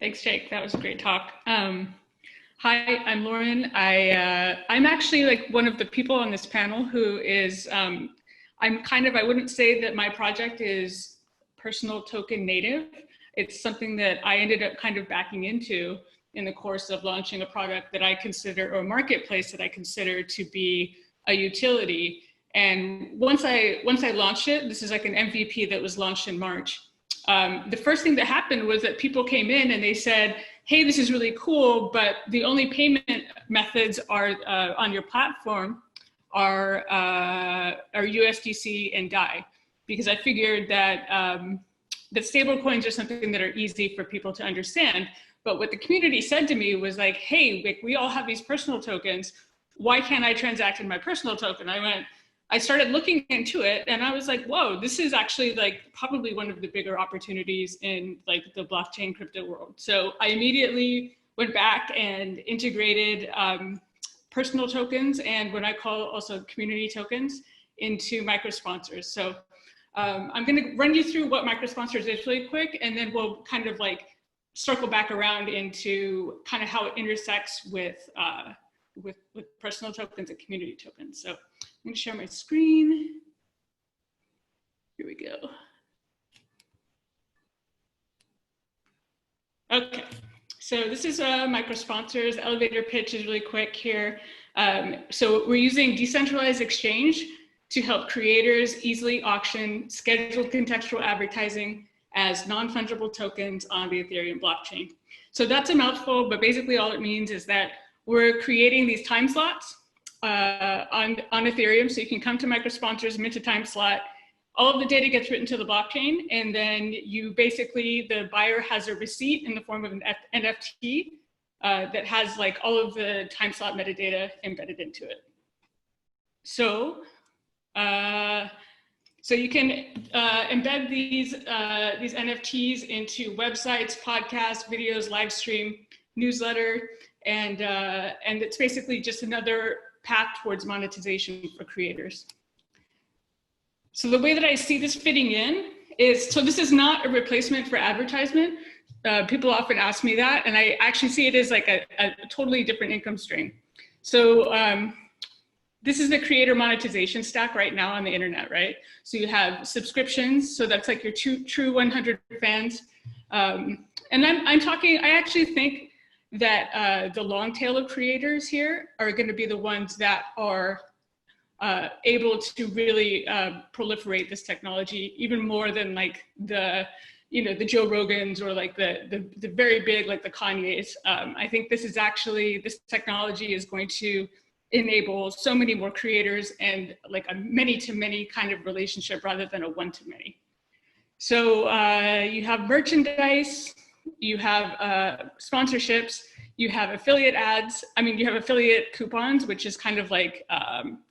Thanks, Jake. That was a great talk. Hi, I'm Lauren. I'm actually like one of the people on this panel who is, I wouldn't say that my project is personal token native. It's something that I ended up kind of backing into in the course of launching a product that I consider, or a marketplace that I consider to be a utility. And once I launched it, this is like an MVP that was launched in March. The first thing that happened was that people came in and they said, hey, this is really cool, but the only payment methods are on your platform are USDC and DAI, because I figured that that stable coins are something that are easy for people to understand. But what the community said to me was like, hey, we all have these personal tokens. Why can't I transact in my personal token? I started looking into it and I was like, whoa, this is actually like probably one of the bigger opportunities in like the blockchain crypto world. So I immediately went back and integrated personal tokens and what I call also community tokens into micro-sponsors. So I'm gonna run you through what micro-sponsors is really quick, and then we'll kind of like circle back around into kind of how it intersects with personal tokens and community tokens. So I'm going to share my screen. Here we go. Okay, so this is micro-sponsors. The elevator pitch is really quick here. So we're using decentralized exchange to help creators easily auction scheduled contextual advertising as non-fungible tokens on the Ethereum blockchain. So that's a mouthful, but basically all it means is that we're creating these time slots on Ethereum. So you can come to micro-sponsors, mint a time slot, all of the data gets written to the blockchain, and then you basically, the buyer has a receipt in the form of an NFT that has like all of the time slot metadata embedded into it. So, so you can embed these NFTs into websites, podcasts, videos, live stream, newsletter, and it's basically just another path towards monetization for creators. So the way that I see this fitting in is, so this is not a replacement for advertisement. People often ask me that, and I actually see it as like a totally different income stream. So this is the creator monetization stack right now on the internet, right? So you have subscriptions, so that's like your true 100 fans. And I actually think that the long tail of creators here are going to be the ones that are able to really proliferate this technology even more than like the Joe Rogans or like the very big, like the Kanyes. I think this technology is going to enable so many more creators and like a many-to-many kind of relationship rather than a one-to-many. So you have merchandise, you have sponsorships, you have affiliate ads. I mean, you have affiliate coupons, which is kind of like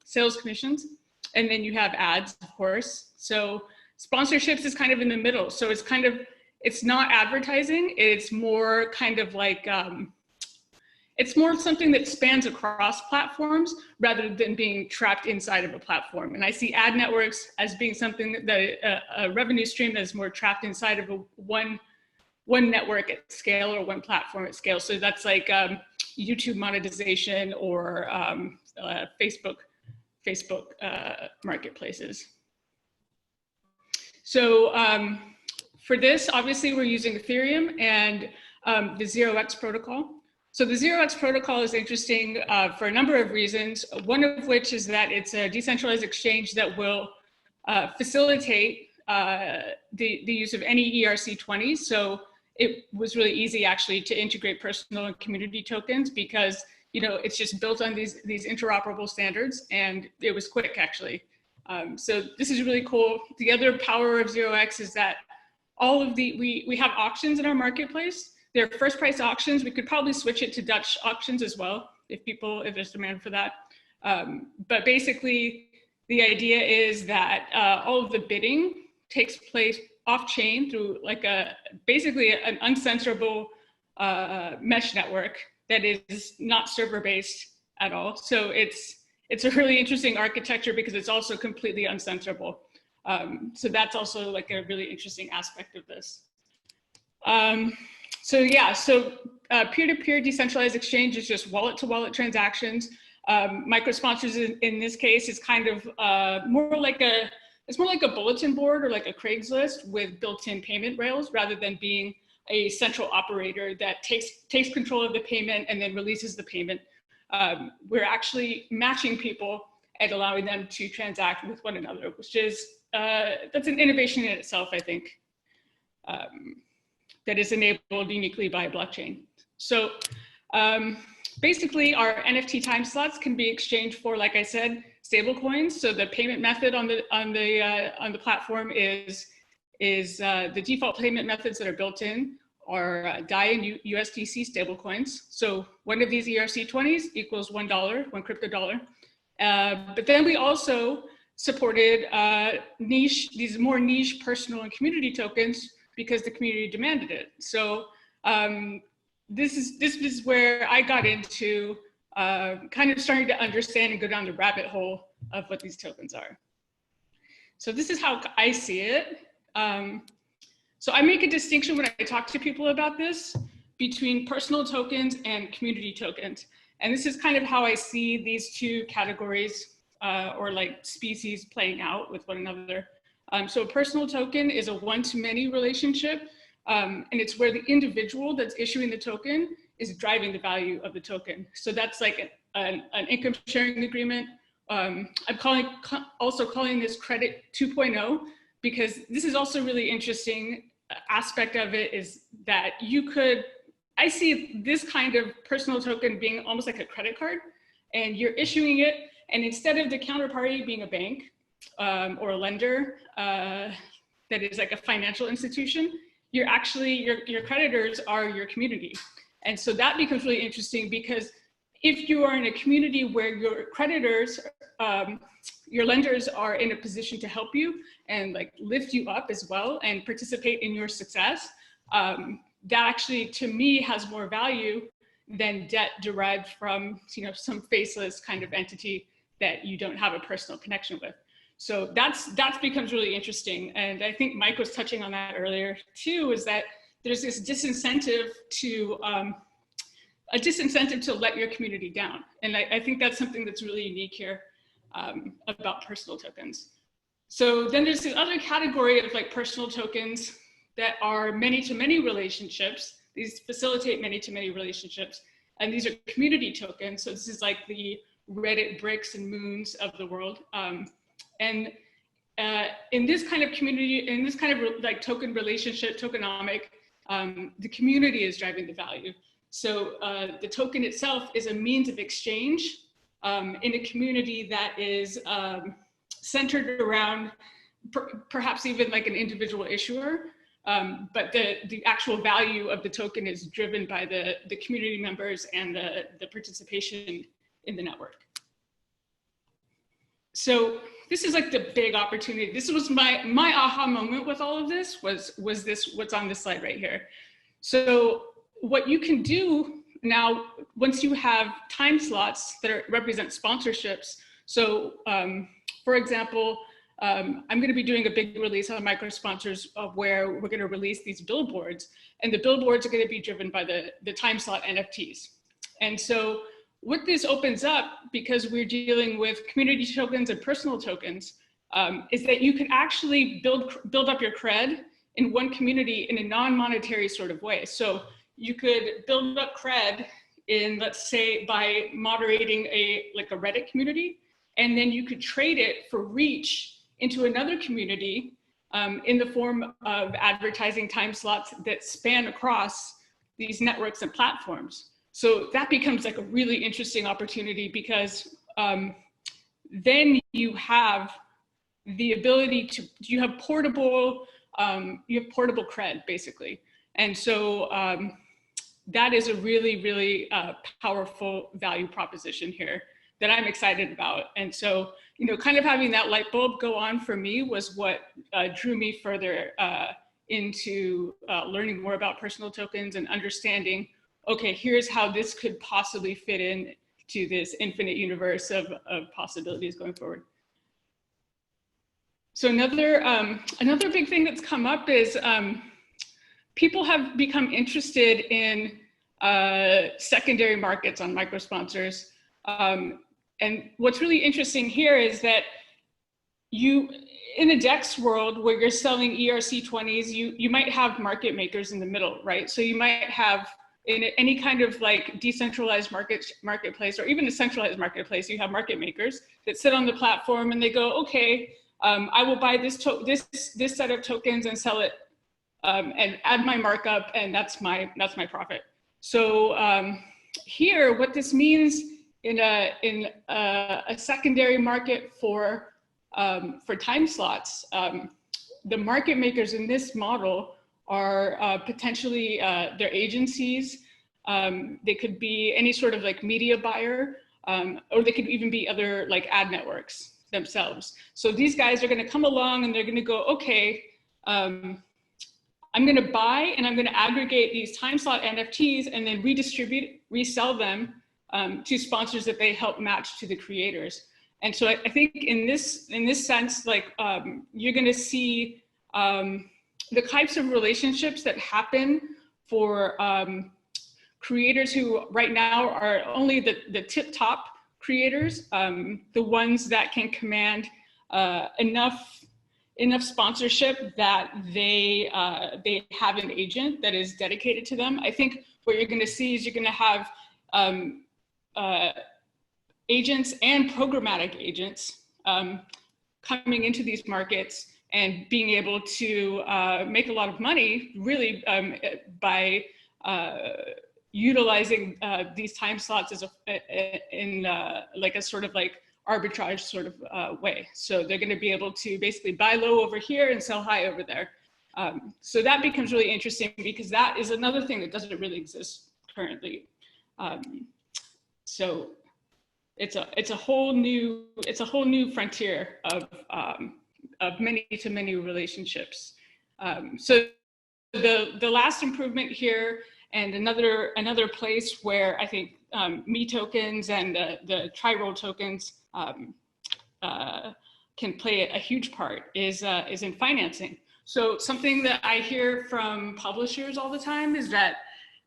sales commissions. And then you have ads, of course. So sponsorships is kind of in the middle. So it's not advertising. It's more kind of like, it's more something that spans across platforms rather than being trapped inside of a platform. And I see ad networks as being something that a revenue stream that is more trapped inside of one network at scale or one platform at scale. So that's like YouTube monetization or Facebook marketplaces. So for this, obviously we're using Ethereum and the Xerox Protocol. So the Xerox Protocol is interesting for a number of reasons, one of which is that it's a decentralized exchange that will facilitate the use of any ERC20. So it was really easy actually to integrate personal and community tokens because it's just built on these interoperable standards, and it was quick actually. So this is really cool. The other power of Xerox is that all of we have auctions in our marketplace. They're first price auctions. We could probably switch it to Dutch auctions as well if there's demand for that. But basically the idea is that all of the bidding takes place off chain through like basically an uncensorable mesh network that is not server based at all. So it's a really interesting architecture because it's also completely uncensorable. So that's also like a really interesting aspect of this. So yeah, so peer-to-peer decentralized exchange is just wallet-to-wallet transactions. Micro-sponsors in this case is kind of more like a bulletin board or like a Craigslist with built-in payment rails rather than being a central operator that takes control of the payment and then releases the payment. We're actually matching people and allowing them to transact with one another, which is, that's an innovation in itself, I think, that is enabled uniquely by blockchain. So basically our NFT time slots can be exchanged for, like I said, stable coins. So the payment method on the platform is the default payment methods that are built in are DAI and USDC stable coins. So one of these ERC20s equals $1, one crypto dollar. But then we also supported these more niche personal and community tokens because the community demanded it. So this is where I got into kind of starting to understand and go down the rabbit hole of what these tokens are. So this is how I see it. So I make a distinction when I talk to people about this between personal tokens and community tokens. And this is kind of how I see these two categories or like species playing out with one another. So a personal token is a one-to-many relationship. And it's where the individual that's issuing the token is driving the value of the token. So that's like an income sharing agreement. I'm also calling this credit 2.0 because this is also really interesting aspect of it is that I see this kind of personal token being almost like a credit card, and you're issuing it, and instead of the counterparty being a bank or a lender that is like a financial institution, you're actually, your creditors are your community. And so that becomes really interesting because if you are in a community where your creditors, your lenders are in a position to help you and like lift you up as well and participate in your success, that actually to me has more value than debt derived from some faceless kind of entity that you don't have a personal connection with. So that becomes really interesting. And I think Mike was touching on that earlier too, is that there's this disincentive to let your community down. And I think that's something that's really unique here about personal tokens. So then there's this other category of like personal tokens that are many-to-many relationships. These facilitate many-to-many relationships. And these are community tokens. So this is like the Reddit bricks and moons of the world. And in this kind of community, in this kind of like token relationship, tokenomic, the community is driving the value. So the token itself is a means of exchange in a community that is centered around perhaps even like an individual issuer, but the actual value of the token is driven by the community members and the participation in the network. So this is like the big opportunity. This was my aha moment with all of this was this, what's on this slide right here. So what you can do now, once you have time slots that represent sponsorships. So for example, I'm going to be doing a big release on micro sponsors where we're going to release these billboards, and the billboards are going to be driven by the time slot NFTs. And so what this opens up, because we're dealing with community tokens and personal tokens, is that you can actually build up your cred in one community in a non-monetary sort of way. So you could build up cred in, let's say, by moderating like a Reddit community, and then you could trade it for reach into another community in the form of advertising time slots that span across these networks and platforms. So that becomes like a really interesting opportunity because then you have the ability to, you have portable cred basically. And so that is a really, really powerful value proposition here that I'm excited about. And so, kind of having that light bulb go on for me was what drew me further into learning more about personal tokens and understanding, okay, here's how this could possibly fit in to this infinite universe of possibilities going forward. So another big thing that's come up is people have become interested in secondary markets on microsponsors. And what's really interesting here is that in a DEX world where you're selling ERC20s, you might have market makers in the middle, right? So you might have in any kind of like decentralized marketplace, or even a centralized marketplace, you have market makers that sit on the platform and they go, okay, I will buy this set of tokens and sell it and add my markup, and that's my profit. So here, what this means in a secondary market for time slots, the market makers in this model are potentially their agencies. They could be any sort of like media buyer, or they could even be other like ad networks themselves. So these guys are going to come along and they're going to go, okay, I'm going to buy and I'm going to aggregate these time slot NFTs and then resell them to sponsors that they help match to the creators. And so I think in this sense, like you're going to see the types of relationships that happen for creators who right now are only the tip top creators, the ones that can command enough sponsorship that they have an agent that is dedicated to them. I think what you're going to see is you're going to have agents and programmatic agents coming into these markets and being able to make a lot of money really by utilizing these time slots as in like a sort of like arbitrage sort of way. So they're going to be able to basically buy low over here and sell high over there. So that becomes really interesting because that is another thing that doesn't really exist currently. So it's a whole new frontier of many relationships. So the last improvement here, and another place where I think me tokens and the tri-roll tokens can play a huge part is in financing. So something that I hear from publishers all the time is that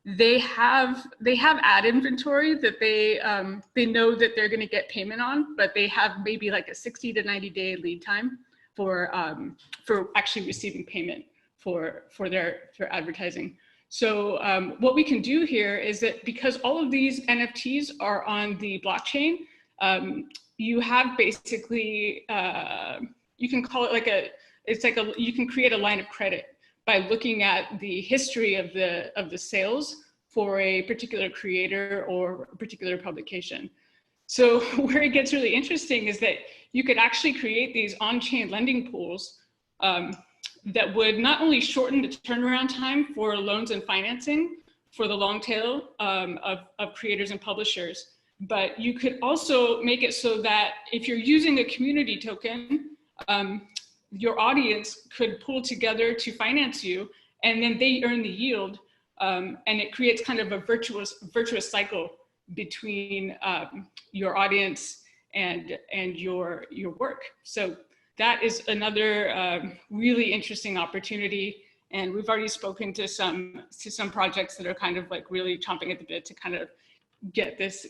they have ad inventory that they know that they're going to get payment on, but they have maybe like a 60 to 90 day lead time for actually receiving payment for their advertising. So what we can do here is that because all of these NFTs are on the blockchain, you have basically you can call it you can create a line of credit by looking at the history of the sales for a particular creator or a particular publication. So where it gets really interesting is that you could actually create these on-chain lending pools that would not only shorten the turnaround time for loans and financing for the long tail of creators and publishers, but you could also make it so that if you're using a community token, your audience could pull together to finance you, and then they earn the yield, and it creates kind of a virtuous cycle between your audience and your work. So that is another really interesting opportunity, and we've already spoken to some projects that are kind of like really chomping at the bit to kind of get this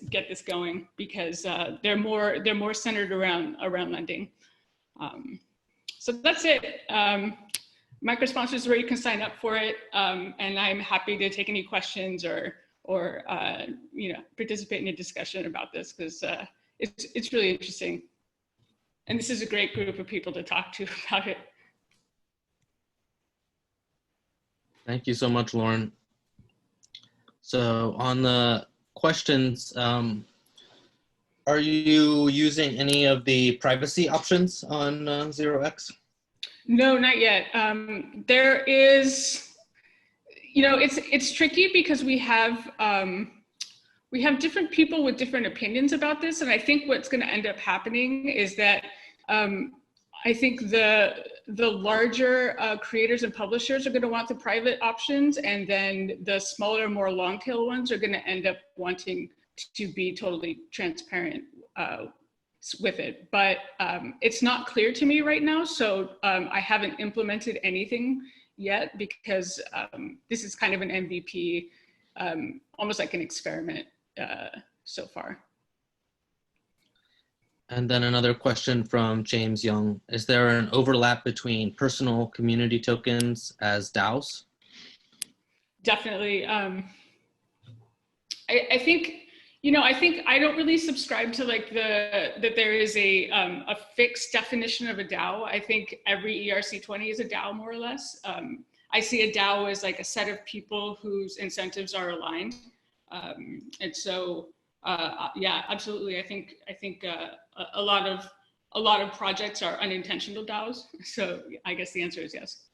going, because they're more centered around lending. So that's it. Microsponsors is where you can sign up for it, and I'm happy to take any questions or participate in a discussion about this, because it's really interesting, and this is a great group of people to talk to about it. Thank you so much, Lauren. So on the questions, are you using any of the privacy options on Xerox? No, not yet. There is, it's tricky because we have different people with different opinions about this, and I think what's going to end up happening is that I think the larger creators and publishers are going to want the private options, and then the smaller, more long tail ones are going to end up wanting to be totally transparent with it. But it's not clear to me right now, so I haven't implemented anything yet, because this is kind of an MVP, almost like an experiment so far. And then another question from James Young. Is there an overlap between personal community tokens as DAOs? Definitely. I think, you know, I think I don't really subscribe to like that there is a fixed definition of a DAO. I think every ERC20 is a DAO, more or less. I see a DAO as like a set of people whose incentives are aligned. And so, yeah, absolutely. I think a lot of projects are unintentional DAOs. So I guess the answer is yes.